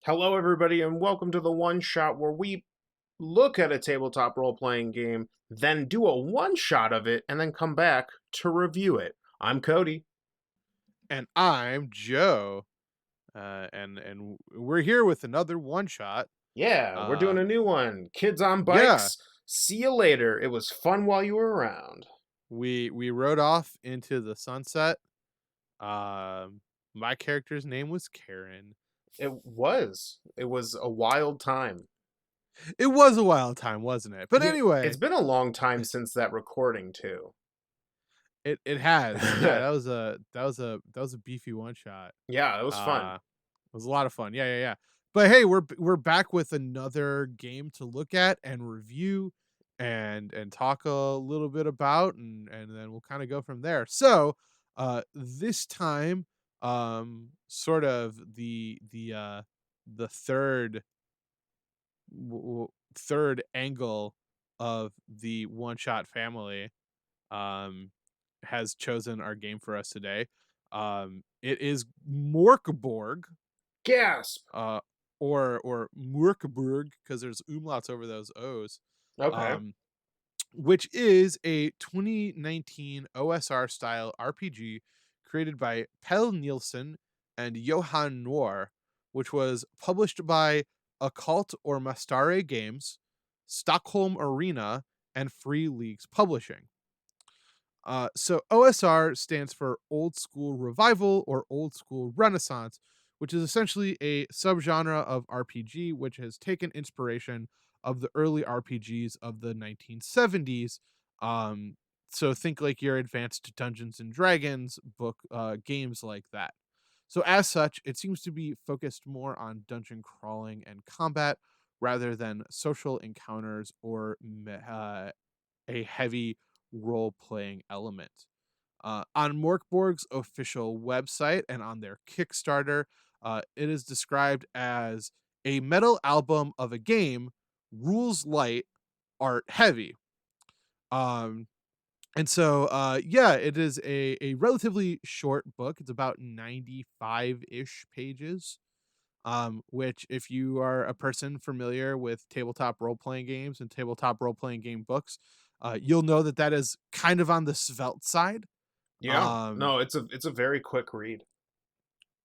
Hello, everybody, and welcome to the One Shot, where we look at a tabletop role playing game, then do a one shot of it, and then come back to review it. I'm Cody. And I'm Joe. And we're here with another one shot. Yeah, we're doing Uh a new one. Kids on yeah, Bikes. See you later. It was fun while you were around. we rode off into the sunset. My character's name was Karen. It was. It was a wild time. It was a wild time, wasn't it? But It's anyway, been a long time since that recording, too. it has. Yeah, that was a beefy one shot. Yeah, it was fun. It was a lot of fun. Yeah, yeah, yeah. But hey, we're back with another game to look at and review and talk a little bit about and then we'll kind of go from there. So, this time sort of the third angle of the one shot family um has chosen our game for us today. It is Mork Borg, Gasp! uh, or Morkburg because there's umlauts over those O's, Okay. um, which is a 2019 OSR style RPG created by Pell Nielsen and Johan Noir, which was published by Occult or Mastare Games, Stockholm Arena, and Free Leagues Publishing. So OSR stands for Old School Revival or Old School Renaissance, which is essentially a subgenre of RPG which has taken inspiration of the early RPGs of the 1970s. Um, so think like your advanced Dungeons and Dragons book games like that. So as such, it seems to be focused more on dungeon crawling and combat rather than social encounters or a heavy role playing element. On Morkborg's official website and on their Kickstarter, it is described as a metal album of a game, rules light, art heavy. Um, yeah, it is a relatively short book. It's about 95 ish pages. Which, if you are a person familiar with tabletop role playing games and tabletop role playing game books, you'll know that that is kind of on the svelte side. Yeah. Um, No, it's a very quick read.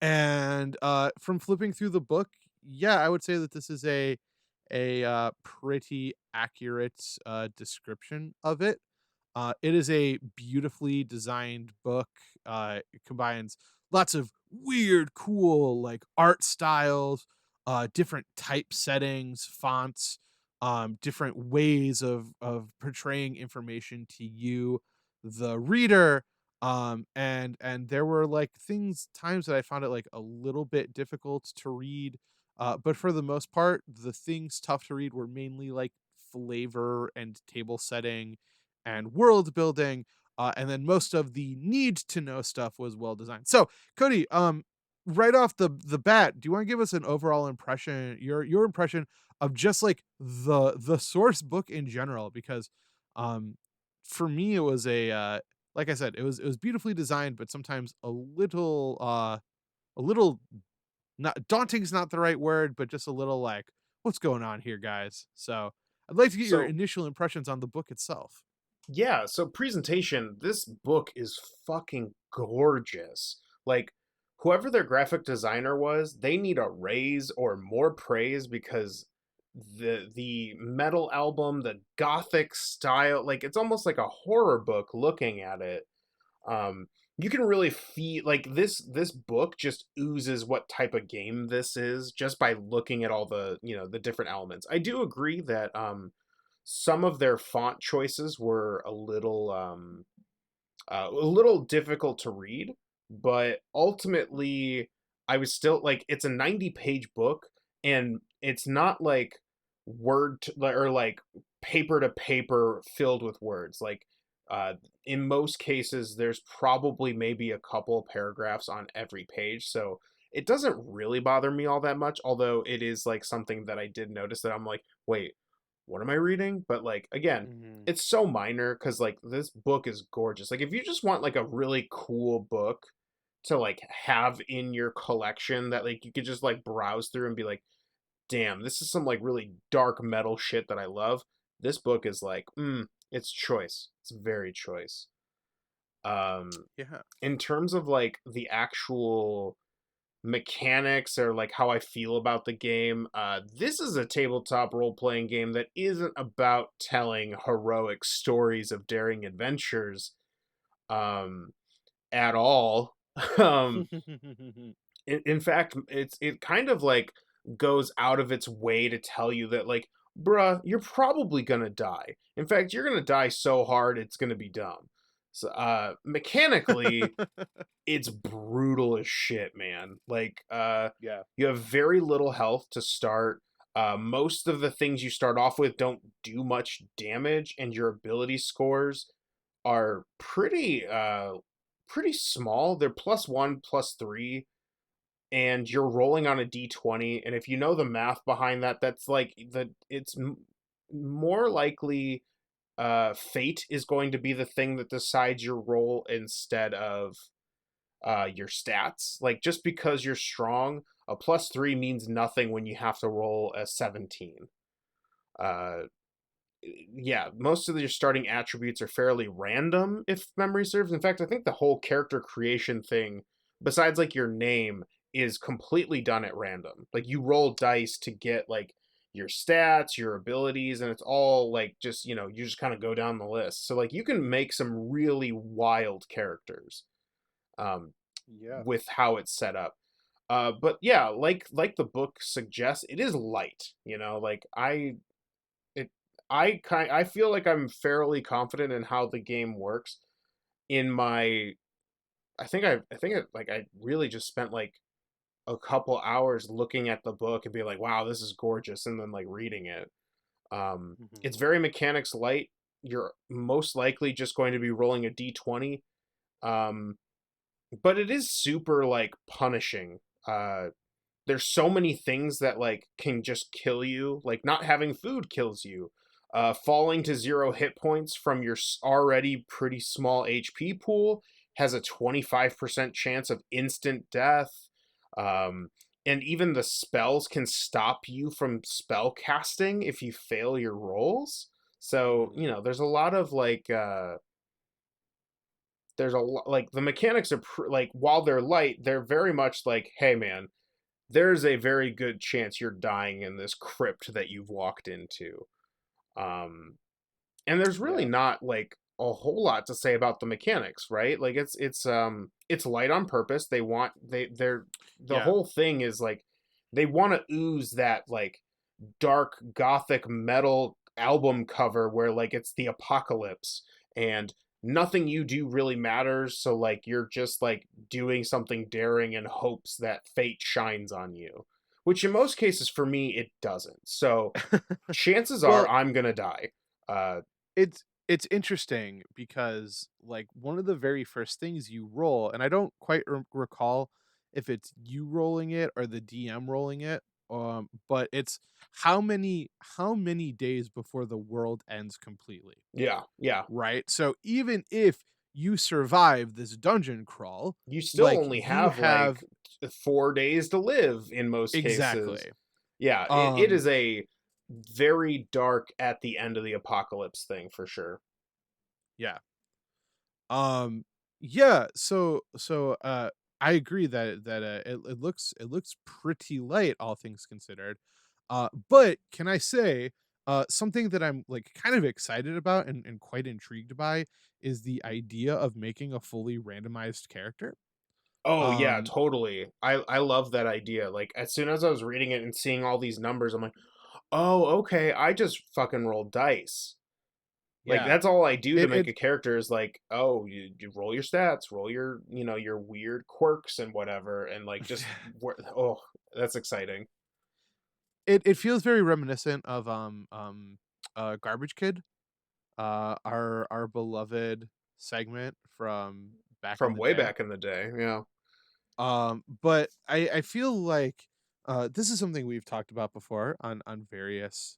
and from flipping through the book, yeah, I would say that this is a pretty accurate description of it. It is a beautifully designed book. It combines lots of weird, cool like art styles, different typesettings, fonts, different ways of portraying information to you, the reader. And there were like things times that I found it like a little bit difficult to read. But for the most part, the things tough to read were mainly like flavor and table setting and world building. And then most of the need to know stuff was well designed. So, Cody, right off the bat, do you want to give us an overall impression, your impression of just like the source book in general? Because um, for me, it was a like I said, it was beautifully designed, but sometimes a little not daunting is not the right word, but just a little like what's going on here, guys. So I'd like to get your So initial impressions on the book itself. yeah, so presentation, this book is fucking gorgeous. Like, whoever their graphic designer was, they need a raise or more praise because the metal album, the gothic style, like it's almost like a horror book looking at it. Um you can really feel like this book just oozes what type of game this is just by looking at all the different elements. I do agree that some of their font choices were a little difficult to read, but ultimately I was still like it's a 90-page book and it's not like or like paper to paper filled with words. Like uh in most cases there's probably maybe a couple paragraphs on every page. So it doesn't really bother me all that much, although it is like something that I did notice that I'm like, wait, what am I reading? But like again, Mhm. it's so minor because like this book is gorgeous. Like if you just want like a really cool book to like have in your collection that like you could just like browse through and be like, damn, this is some like really dark metal shit that I love. This book is like, it's choice. It's very choice. Um, Yeah. in terms of like the actual mechanics or like how I feel about the game, this is a tabletop role playing game that isn't about telling heroic stories of daring adventures um, at all. um, in fact, it kind of like goes out of its way to tell you that like, bruh, you're probably gonna die. In fact, you're gonna die so hard it's gonna be dumb. So, mechanically, it's brutal as shit, man. Like, Yeah. you have very little health to start. Most of the things you start off with don't do much damage, and your ability scores are pretty small. They're +1, +3, and you're rolling on a d20. And if you know the math behind that, that's like more likely fate is going to be the thing that decides your roll instead of your stats. Like just because you're strong, a +3 means nothing when you have to roll a 17. Uh, yeah, most of your starting attributes are fairly random, if memory serves. In fact, I think the whole character creation thing, besides like your name, is completely done at random. Like you roll dice to get like your stats, your abilities, and it's all like just, you just kind of go down the list. So like you can make some really wild characters. Um, Yeah. with how it's set up. But yeah, like the book suggests, it is light. Like it I feel like I'm fairly confident in how the game works. In my I really just spent like a couple hours looking at the book and being like, wow, this is gorgeous, and then like reading it. Mhm. It's very mechanics light. You're most likely just going to be rolling a d20. Um, but it is super like punishing. There's so many things that like can just kill you. Like not having food kills you. Falling to 0 hit points from your already pretty small HP pool has a 25% chance of instant death. Um, and even the spells can stop you from spell casting if you fail your rolls. So, Mhm. there's a lot of like like the mechanics are like while they're light, they're very much like, hey man, there's a very good chance you're dying in this crypt that you've walked into. Um, and there's really Yeah. not like a whole lot to say about the mechanics, right? Like it's light on purpose. They're the Yeah. whole thing is like they want to ooze that like dark gothic metal album cover where like it's the apocalypse and nothing you do really matters, so like you're just like doing something daring in hopes that fate shines on you, which in most cases for me it doesn't. So chances are Well, I'm gonna die. uh it's interesting because like one of the very first things you roll, and I don't quite recall if it's you rolling it or the DM rolling it, but it's how many days before the world ends completely, yeah, yeah, right? So even if you survive this dungeon crawl, you still like only you have have like 4 days to live in most cases. exactly. Yeah, it Um is a very dark at the end of the apocalypse thing for sure. yeah. Um, yeah, so I agree that it looks pretty light, all things considered. But can I say something that I'm like kind of excited about and quite intrigued by is the idea of making a fully randomized character. Oh yeah, Um, totally. I love that idea. Like as soon as I was reading it and seeing all these numbers, I'm like, "Oh, okay, I just fucking roll dice." Like yeah. that's all I do to make It a character is like, "Oh, you roll your stats, roll your, your weird quirks and whatever and like just oh, that's exciting." it feels very reminiscent of Garbage Kid, our beloved segment from back in From the way day. back in the day. Yeah. But I feel like this is something we've talked about before on various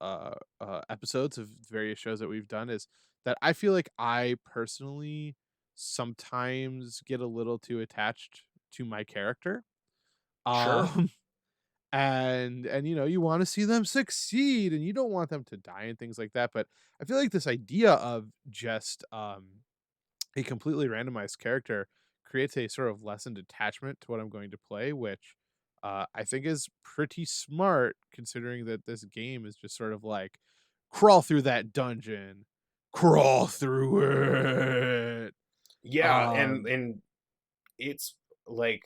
episodes of various shows that we've done, is that I feel like I personally sometimes get a little too attached to my character. Sure. Um and you want to see them succeed and you don't want them to die and things like that, but I feel like this idea of just a completely randomized character creates a sort of lessened attachment to what I'm going to play, which I think is pretty smart considering that this game is just sort of like crawl through that dungeon, crawl through it. Yeah, and Um, it's like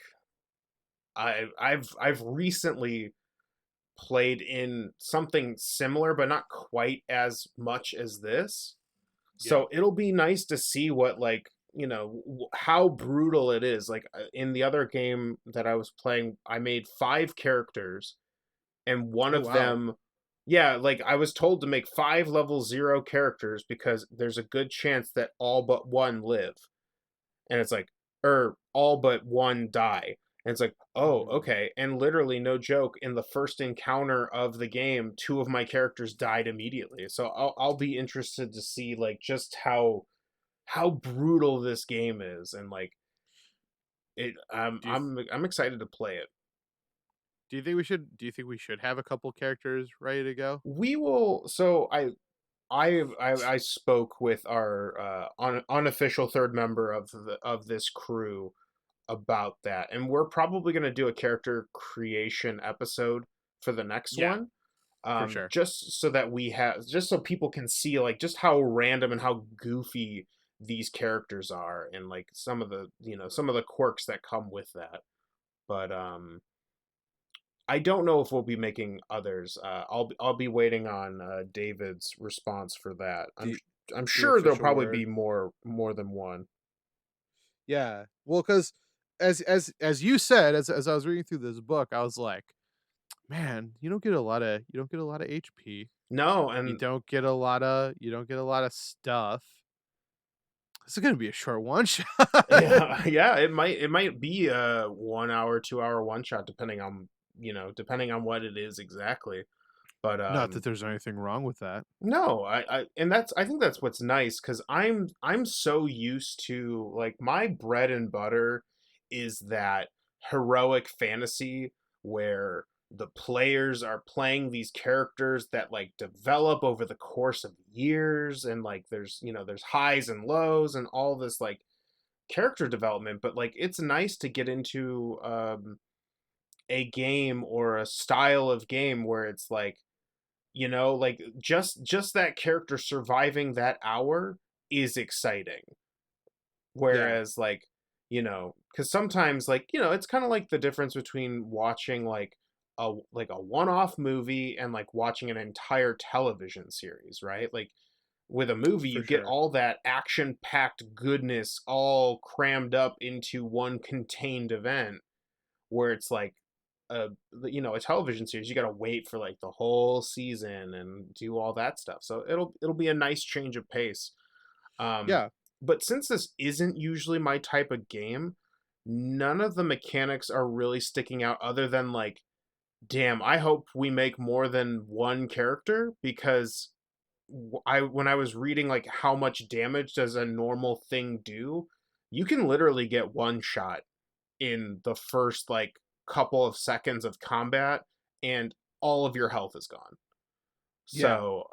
I've recently played in something similar, but not quite as much as this. yeah. So it'll be nice to see what like how brutal it is. Like in the other game that I was playing, I made 5 characters, and one Oh of wow. them, yeah, like I was told to make 5 level 0 characters because there's a good chance that all but one live, and it's like, or all but one die. And it's like, oh, Mhm. okay. And literally, no joke, in the first encounter of the game, 2 of my characters died immediately. So I'll be interested to see like just how brutal this game is, and like it. Do you I'm excited to play it. do you think we should have a couple characters ready to go? We will. So I spoke with our unofficial third member of this crew about that, and we're probably going to do a character creation episode for the next Yeah, one, for sure. just so that we have, just so people can see like just how random and how goofy these characters are, and like some of the some of the quirks that come with that. But I don't know if we'll be making others. I'll be waiting on David's response for that. The I'm the sure there'll official probably be word. more than one. Yeah. Well, because as you said, as I was reading through this book, I was like, man, you don't get a lot of HP. No, You and don't get a lot of stuff. This is gonna be a short one shot. yeah, yeah, it might be a 1 hour, 2 hour one shot depending on depending on what it is exactly. But Not that there's anything wrong with that. no, and I think that's what's nice because I'm so used to like my bread and butter is that heroic fantasy where the players are playing these characters that like develop over the course of years, and like there's highs and lows and all this like character development, but like it's nice to get into a game or a style of game where it's like like just that character surviving that hour is exciting, Yeah, whereas like because sometimes like it's kind of like the difference between watching like a one-off movie and like watching an entire television series, right? Like with a movie for you get sure. all that action packed goodness all crammed up into one contained event, where it's like a a television series you got to wait for like the whole season and do all that stuff, so it'll be a nice change of pace. um Yeah. but since this isn't usually my type of game, none of the mechanics are really sticking out other than like, damn, I hope we make more than one character, because I when I was reading like how much damage does a normal thing do, you can literally get one shot in the first like couple of seconds of combat, and all of your health is gone. Yeah. So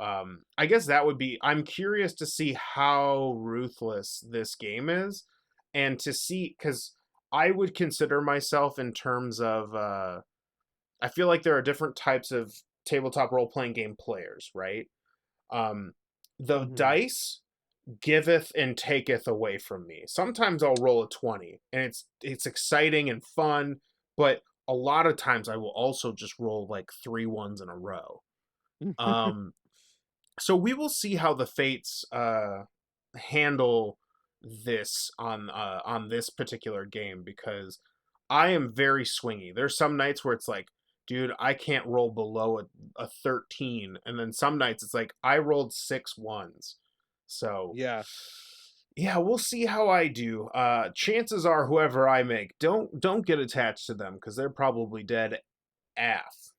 I guess that would be, I'm curious to see how ruthless this game is, and to see, because I would consider myself in terms of I feel like there are different types of tabletop role playing game players, right? um the Mhm. dice giveth and taketh away from me. Sometimes I'll roll a 20 and it's exciting and fun, but a lot of times I will also just roll like 3 ones in a row. Um so we will see how the fates handle this on this particular game, because I am very swingy. There's some nights where it's like, dude, I can't roll below a 13, and then some nights it's like I rolled 6 ones. So Yeah. yeah, we'll see how I do. Chances are whoever I make, don't get attached to them because they're probably dead af.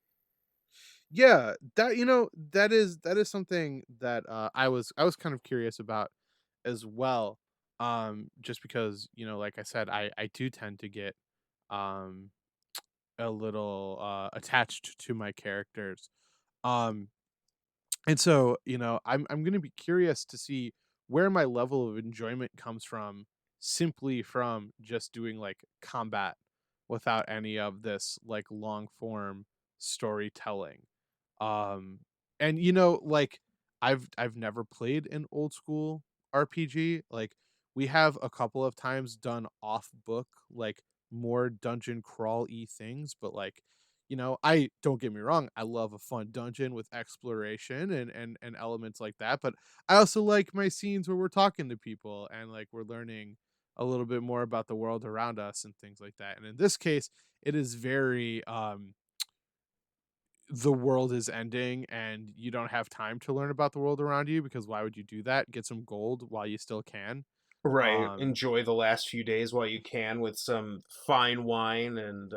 Yeah, that that is something that I was kind of curious about as well. just because, like I said, I do tend to get um a little attached to my characters. Um and so, I'm going to be curious to see where my level of enjoyment comes from, simply from just doing like combat without any of this like long form storytelling. Um and like I've never played an old school RPG. Like we have a couple of times done off book, like more dungeon crawl y things, but like, I don't get me wrong, I love a fun dungeon with exploration and elements like that, but I also like my scenes where we're talking to people and like we're learning a little bit more about the world around us and things like that. And in this case, it is very the world is ending and you don't have time to learn about the world around you, because why would you do that? Get some gold while you still can. Right. Um Enjoy the last few days while you can with some fine wine and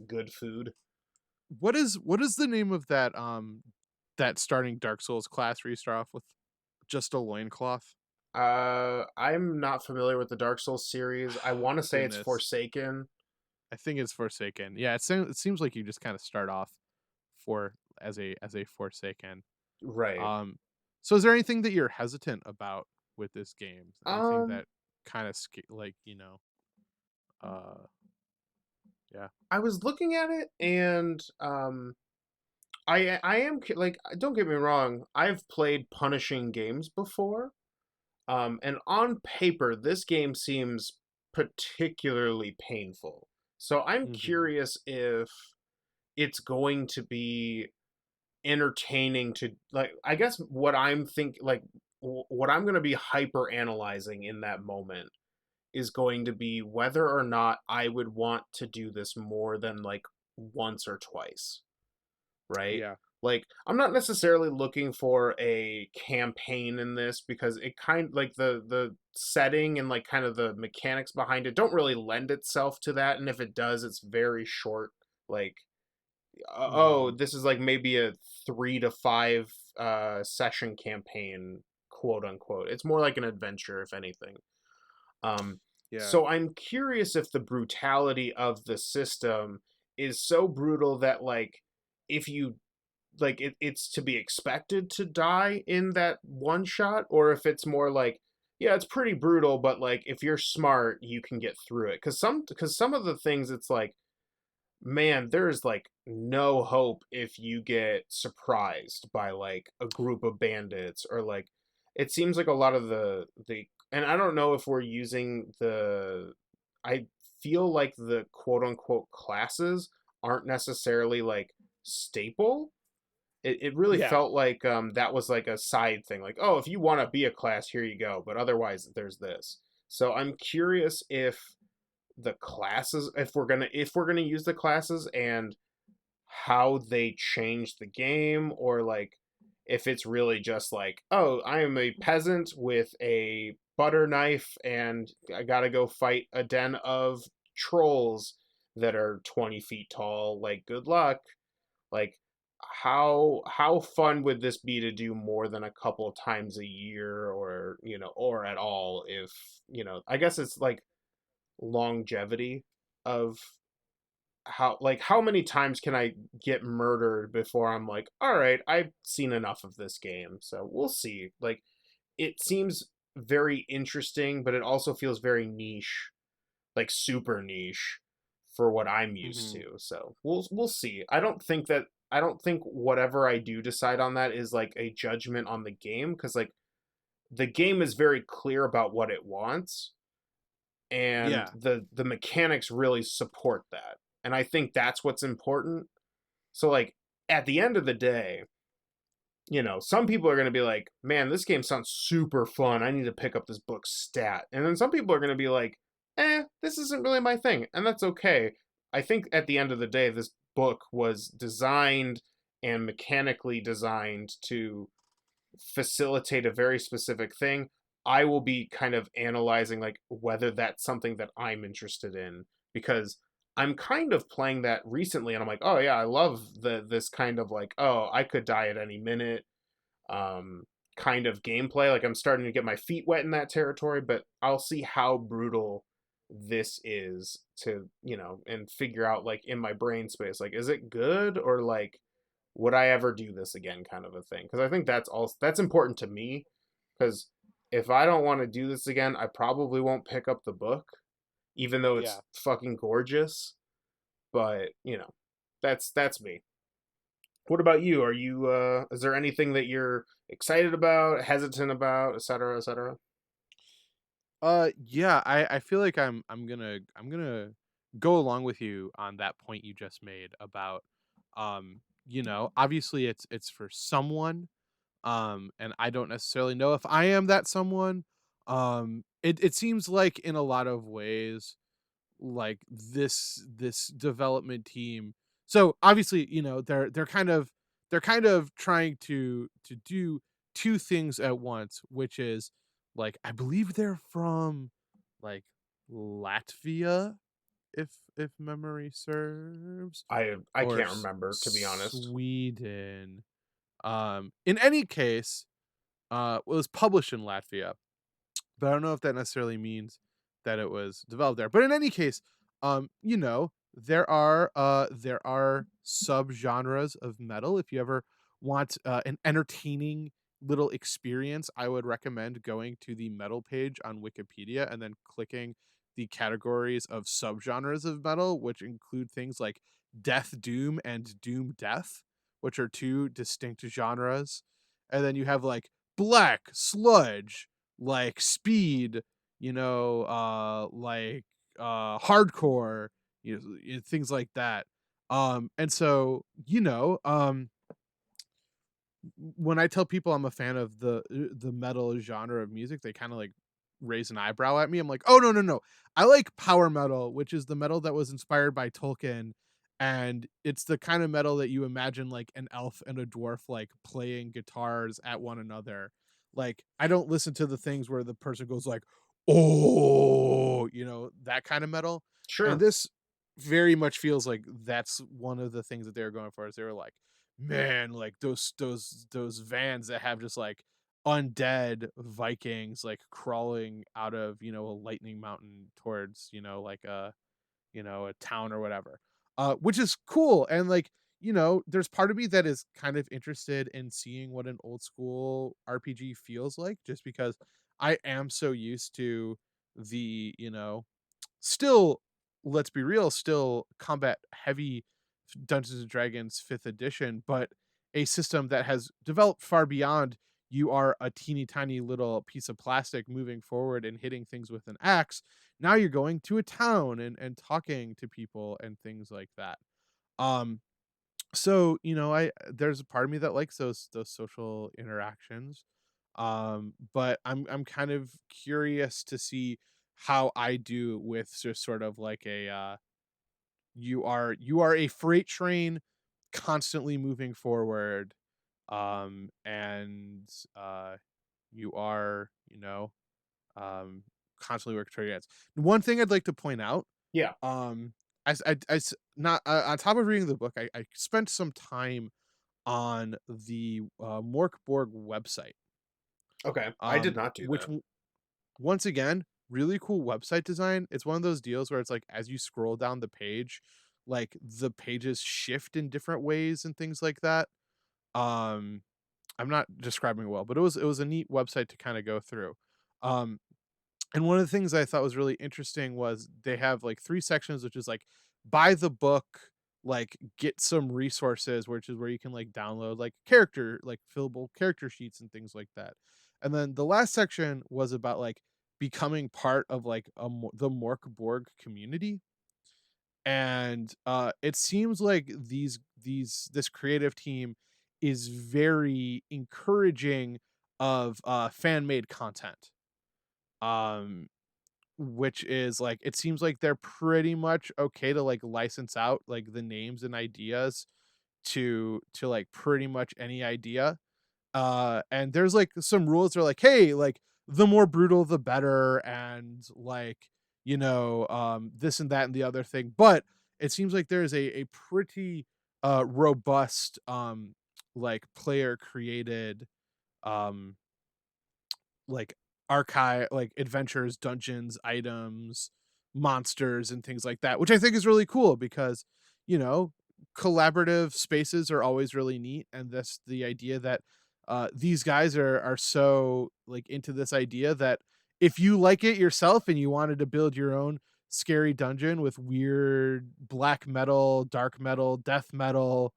good food. what is the name of that starting Dark Souls class where you start off with just a loincloth? I'm not familiar with the Dark Souls series. I want to say it's Goodness. Forsaken. I think it's Forsaken. Yeah, it seems like you just kind of start off for as a Forsaken. Right. Um so is there anything that you're hesitant about with this game? Anything Um, that kind of like, uh yeah. I was looking at it and I am like, don't get me wrong, I've played punishing games before. And on paper this game seems particularly painful. So I'm Mhm. curious if it's going to be entertaining to, like, I guess what I'm think like what I'm going to be hyper analyzing in that moment is going to be whether or not I would want to do this more than like once or twice, right? Yeah. Like, I'm not necessarily looking for a campaign in this because it kind, like, the setting and like kind of the mechanics behind it don't really lend itself to that, and if it does, it's very short. Like, oh, Mhm. this is like maybe a 3 to 5 session campaign, quote unquote. It's more like an adventure, if anything. Um, Yeah. so I'm curious if the brutality of the system is so brutal that, like, if you like it's to be expected to die in that one shot, or if it's more like, yeah, it's pretty brutal, but like if you're smart, you can get through it. Because some of the things, it's like, man, there's like no hope if you get surprised by like a group of bandits, or like, it seems like a lot of the and I don't know if we're using the, I feel like the quote unquote classes aren't necessarily like staple. It really Yeah. felt like that was like a side thing, like, oh, if you want to be a class, here you go, but otherwise there's this. So I'm curious if the classes, if we're gonna use the classes, and how they change the game, or like if it's really just like, oh, I am a peasant with a butter knife and I gotta go fight a den of trolls that are 20 feet tall, like, good luck. Like, how fun would this be to do more than a couple times a year, or or at all, if I guess it's like longevity of how many times can I get murdered before I'm like, all right, I've seen enough of this game. So we'll see. Like, it seems very interesting, but it also feels very niche, like super niche for what I'm used Mhm. to. So we'll see. I don't think whatever I do decide on that is like a judgment on the game, because like the game is very clear about what it wants, and Yeah. the mechanics really support that. And I think that's what's important. So like, at the end of the day, some people are going to be like, man, this game sounds super fun, I need to pick up this book stat. And then some people are going to be like, this isn't really my thing, and that's okay. I think at the end of the day, this book was designed and mechanically designed to facilitate a very specific thing. I will be kind of analyzing like whether that's something that I'm interested in, because I'm kind of playing that recently and I'm like, "Oh yeah, I love this kind of like, oh, I could die at any minute." kind of gameplay. Like I'm starting to get my feet wet in that territory, but I'll see how brutal this is to, and figure out like in my brain space, like, is it good or like would I ever do this again kind of a thing. Because I think that's important to me. Because if I don't want to do this again, I probably won't pick up the book, even though Yeah. it's fucking gorgeous. But, that's me. What about you? Are you is there anything that you're excited about, hesitant about, et cetera, et cetera? Yeah, I feel like I'm gonna go along with you on that point you just made about obviously it's for someone, and I don't necessarily know if I am that someone. It seems like in a lot of ways like this development team, so obviously they're kind of trying to do two things at once, which is like I believe they're from like Latvia, if memory serves, I or can't remember, to be honest. Sweden. In any case, it was published in Latvia, but I don't know if that necessarily means that it was developed there. But in any case, there are subgenres of metal. If you ever want an entertaining little experience, I would recommend going to the metal page on Wikipedia and then clicking the categories of subgenres of metal, which include things like death doom and doom death, which are two distinct genres. And then you have like black sludge, like speed, hardcore, things like that. And so, when I tell people I'm a fan of the metal genre of music, they kind of like raise an eyebrow at me. I'm like, "Oh no, no, no. I like power metal, which is the metal that was inspired by Tolkien, and it's the kind of metal that you imagine like an elf and a dwarf like playing guitars at one another. Like I don't listen to the things where the person goes like, "Oh," that kind of metal. And Sure. this very much feels like that's one of the things that they were going for. Is they were like, man, like those vans that have just like undead Vikings like crawling out of, a lightning mountain towards, a town or whatever. Which is cool. And like, there's part of me that is kind of interested in seeing what an old school RPG feels like, just because I am so used to the, still, let's be real, still combat heavy Dungeons and Dragons 5th edition, but a system that has developed far beyond you are a teeny tiny little piece of plastic moving forward and hitting things with an axe. Now you're going to a town and talking to people and things like that. Um so, I there's a part of me that likes those social interactions. But I'm kind of curious to see how I do with just sort of like a you are a freight train constantly moving forward, and you are, um constantly working toward your ends. One thing I'd like to point out, Yeah. um not on top of reading the book, I spent some time on the Mork Borg website, Okay. I did not do which that. once again, really cool website design. It's one of those deals where it's like as you scroll down the page, like the pages shift in different ways and things like that. Um, I'm not describing it well, but it was a neat website to kind of go through. Um, and one of the things I thought was really interesting was they have like three sections, which is like buy the book, like get some resources, which is where you can like download like like fillable character sheets and things like that. And then the last section was about like becoming part of like the Mork Borg community. And it seems like this creative team is very encouraging of fan made content. Um which is like it seems like they're pretty much okay to like license out like the names and ideas to like pretty much any idea. And there's like some rules that are like, hey, like the more brutal the better, and like, this and that and the other thing. But it seems like there's a pretty robust like player created like archive, like adventures, dungeons, items, monsters, and things like that, which I think is really cool because, you know, collaborative spaces are always really neat. And that's the idea that these guys are so like into this idea that if you like it yourself and you wanted to build your own scary dungeon with weird black metal, dark metal, death metal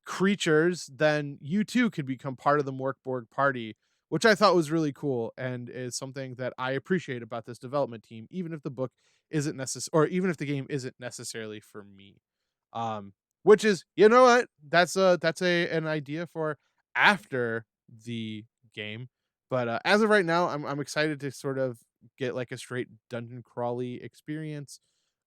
creatures, then you too could become part of the Mork Borg party, which I thought was really cool and is something that I appreciate about this development team, even if the book isn't necessary, or even if the game isn't necessarily for me. Which is, you know what, that's a an idea for after the game. But as of right now, I'm excited to sort of get like a straight dungeon crawly experience,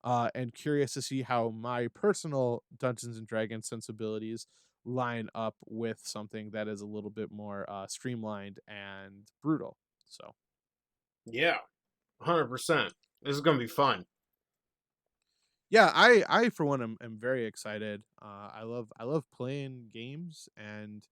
and curious to see how my personal Dungeons and Dragons sensibilities line up with something that is a little bit more streamlined and brutal. So Yeah, 100%. This is gonna be fun. yeah, I for one am very excited. I love playing games, and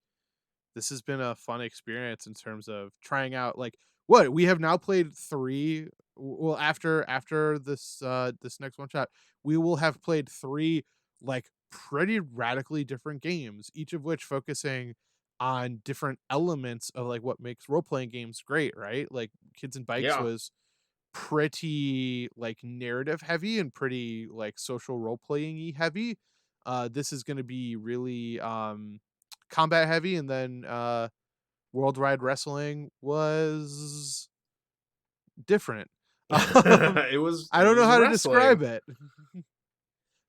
this has been a fun experience in terms of trying out like what we have now played three. Well, after this this next one shot, we will have played three like pretty radically different games, each of which focusing on different elements of like what makes role playing games great, right? Like Kids and Bikes Yeah. was pretty like narrative heavy and pretty like social role playing heavy. This is going to be really combat heavy, and then Worldwide Wrestling was different. Um, it was I it don't know was how to wrestling. describe it.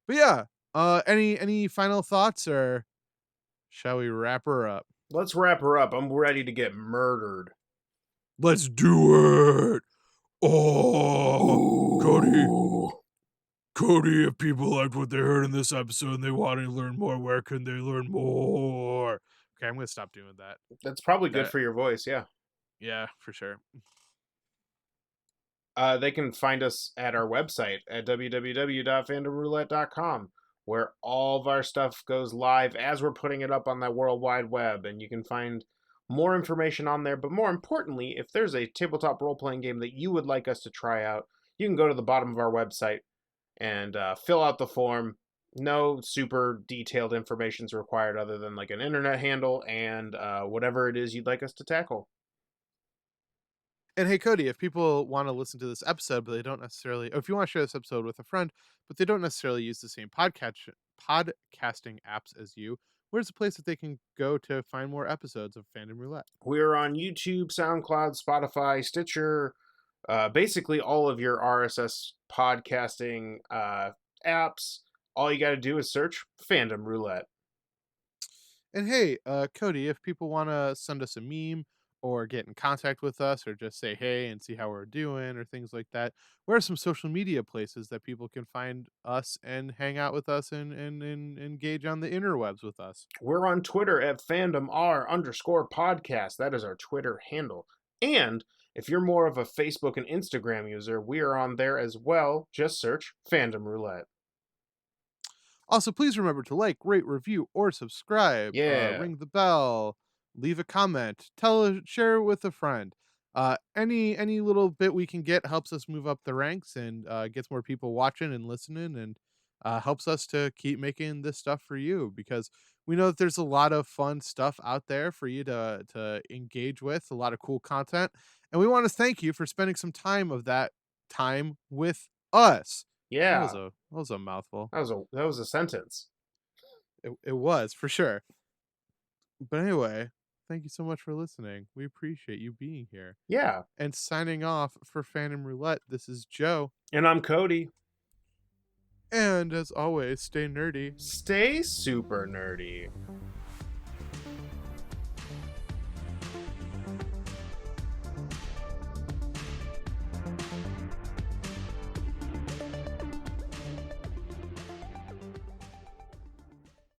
But yeah, any final thoughts, or shall we wrap her up? Let's wrap her up. I'm ready to get murdered. Let's do it. Oh, Cody, Ooh. Cody, if people liked what they heard in this episode and they want to learn more, where can they learn more? Okay, I'm gonna stop doing that. That's probably good That for your voice, yeah. Yeah, for sure. They can find us at our website at www.fandomroulette.com, where all of our stuff goes live as we're putting it up on that World Wide Web, and you can find more information on there. But more importantly, if there's a tabletop role playing game that you would like us to try out, you can go to the bottom of our website and fill out the form. No super detailed information is required other than like an internet handle and whatever it is you'd like us to tackle. And hey, Cody, if people want to listen to this episode, but they don't necessarily, or if you want to share this episode with a friend, but they don't necessarily use the same podcasting apps as you, where's the place that they can go to find more episodes of Fandom Roulette? We're on YouTube, SoundCloud, Spotify, Stitcher, basically all of your RSS podcasting apps. All you got to do is search Fandom Roulette. And hey, Cody, if people want to send us a meme or get in contact with us or just say hey and see how we're doing or things like that, where are some social media places that people can find us and hang out with us and engage on the interwebs with us? We're on Twitter at FandomR_podcast. That is our Twitter handle. And if you're more of a Facebook and Instagram user, we are on there as well. Just search Fandom Roulette. Also, please remember to like, rate, review, or subscribe. Yeah. Ring the bell, leave a comment, share it with a friend. Any little bit we can get helps us move up the ranks and gets more people watching and listening, and helps us to keep making this stuff for you, because we know that there's a lot of fun stuff out there for you to engage with, a lot of cool content, and we want to thank you for spending some time with us. Yeah. That was a mouthful. That was a sentence. It was for sure. But anyway, thank you so much for listening. We appreciate you being here. Yeah. And signing off for Phantom Roulette, this is Joe. And I'm Cody. And as always, stay nerdy. Stay super nerdy.